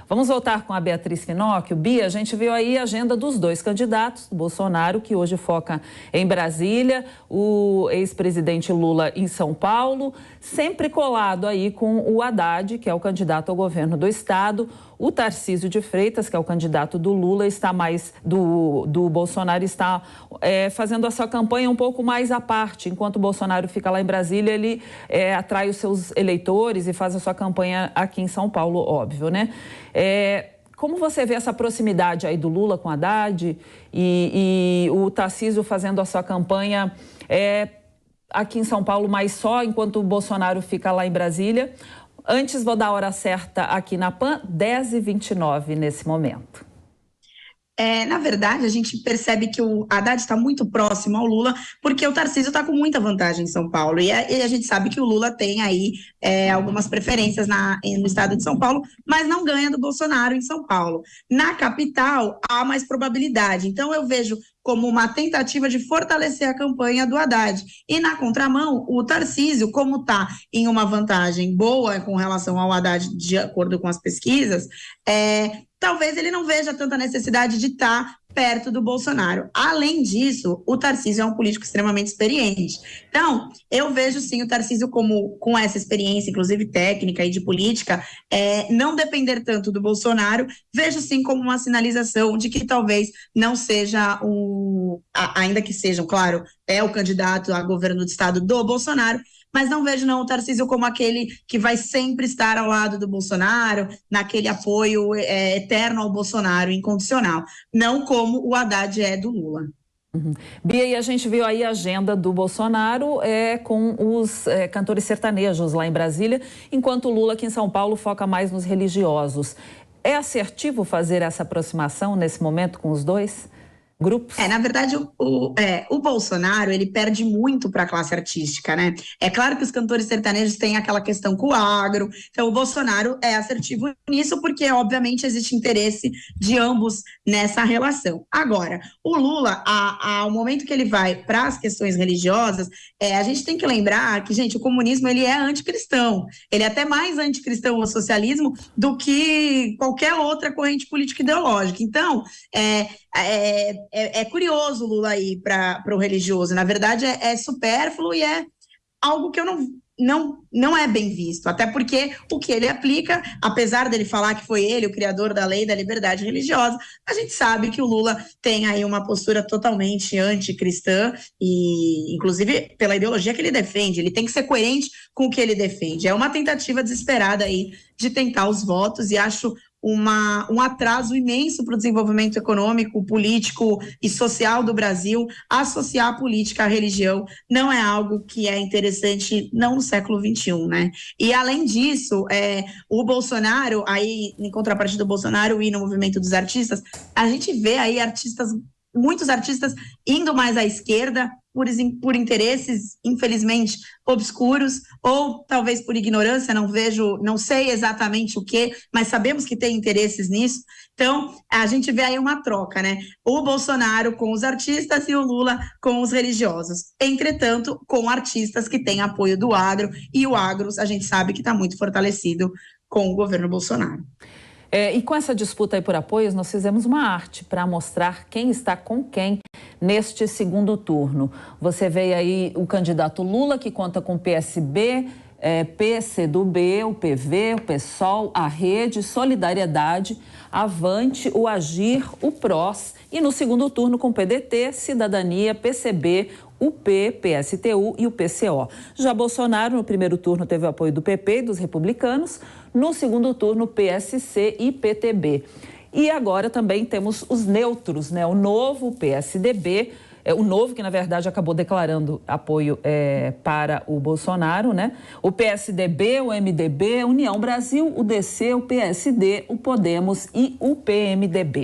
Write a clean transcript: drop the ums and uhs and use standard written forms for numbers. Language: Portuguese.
Vamos voltar com a Beatriz Finocchio. Bia, a gente viu aí a agenda dos dois candidatos, do Bolsonaro, que hoje foca em Brasília, o ex-presidente Lula em São Paulo, sempre colado aí com o Haddad, que é o candidato ao governo do estado. O Tarcísio de Freitas, que é o candidato do Lula, está mais do Bolsonaro, está fazendo a sua campanha um pouco mais à parte. Enquanto o Bolsonaro fica lá em Brasília, ele atrai os seus eleitores e faz a sua campanha aqui em São Paulo, óbvio, né? Como você vê essa proximidade aí do Lula com o Haddad e o Tarcísio fazendo a sua campanha aqui em São Paulo, mas só enquanto o Bolsonaro fica lá em Brasília? Antes, vou dar a hora certa aqui na PAN, 10h29 nesse momento. Na verdade, a gente percebe que o Haddad está muito próximo ao Lula, porque o Tarcísio está com muita vantagem em São Paulo. E a gente sabe que o Lula tem aí algumas preferências no estado de São Paulo, mas não ganha do Bolsonaro em São Paulo. Na capital, há mais probabilidade. Então, eu vejo como uma tentativa de fortalecer a campanha do Haddad. E na contramão, o Tarcísio, como está em uma vantagem boa com relação ao Haddad, de acordo com as pesquisas, talvez ele não veja tanta necessidade de estar perto do Bolsonaro. Além disso, o Tarcísio é um político extremamente experiente. Então, eu vejo sim o Tarcísio com essa experiência, inclusive técnica e de política, não depender tanto do Bolsonaro, vejo sim como uma sinalização de que talvez não seja ainda que sejam, claro, o candidato a governo do estado do Bolsonaro, mas não vejo não o Tarcísio como aquele que vai sempre estar ao lado do Bolsonaro, naquele apoio eterno ao Bolsonaro, incondicional, não como o Haddad é do Lula. Uhum. Bia, e a gente viu aí a agenda do Bolsonaro com os cantores sertanejos lá em Brasília, enquanto o Lula aqui em São Paulo foca mais nos religiosos. É assertivo fazer essa aproximação nesse momento com os dois grupos? Na verdade, o Bolsonaro, ele perde muito para a classe artística, né? É claro que os cantores sertanejos têm aquela questão com o agro, então o Bolsonaro é assertivo nisso, porque, obviamente, existe interesse de ambos nessa relação. Agora, o Lula, ao momento que ele vai para as questões religiosas, a gente tem que lembrar que, gente, o comunismo, ele é anticristão, ele é até mais anticristão ao socialismo do que qualquer outra corrente política ideológica. Então, é curioso o Lula ir para o religioso. Na verdade, é supérfluo e é algo que não é bem visto. Até porque o que ele aplica, apesar dele falar que foi ele o criador da lei da liberdade religiosa, a gente sabe que o Lula tem aí uma postura totalmente anticristã e, inclusive, pela ideologia que ele defende. Ele tem que ser coerente com o que ele defende. É uma tentativa desesperada aí de tentar os votos e acho um atraso imenso para o desenvolvimento econômico, político e social do Brasil. Associar a política à religião não é algo que é interessante, não no século XXI, né? E, além disso, o Bolsonaro, aí, em contrapartida do Bolsonaro e no movimento dos artistas, a gente vê aí muitos artistas indo mais à esquerda por interesses, infelizmente, obscuros, ou talvez por ignorância, não sei exatamente o que, mas sabemos que tem interesses nisso. Então, a gente vê aí uma troca, né? O Bolsonaro com os artistas e o Lula com os religiosos. Entretanto, com artistas que têm apoio do agro, e o agro, a gente sabe que está muito fortalecido com o governo Bolsonaro. E com essa disputa aí por apoios, nós fizemos uma arte para mostrar quem está com quem neste segundo turno. Você vê aí o candidato Lula, que conta com o PSB, PCdoB, o PV, o PSOL, a Rede, Solidariedade, Avante, o Agir, o PROS. E no segundo turno com o PDT, Cidadania, PCB, UP, PSTU e o PCO. Já Bolsonaro, no primeiro turno, teve o apoio do PP e dos republicanos. No segundo turno, PSC e PTB. E agora também temos os neutros, né? O novo PSDB, o novo que, na verdade, acabou declarando apoio para o Bolsonaro, né? O PSDB, o MDB, União Brasil, o DC, o PSD, o Podemos e o PMDB.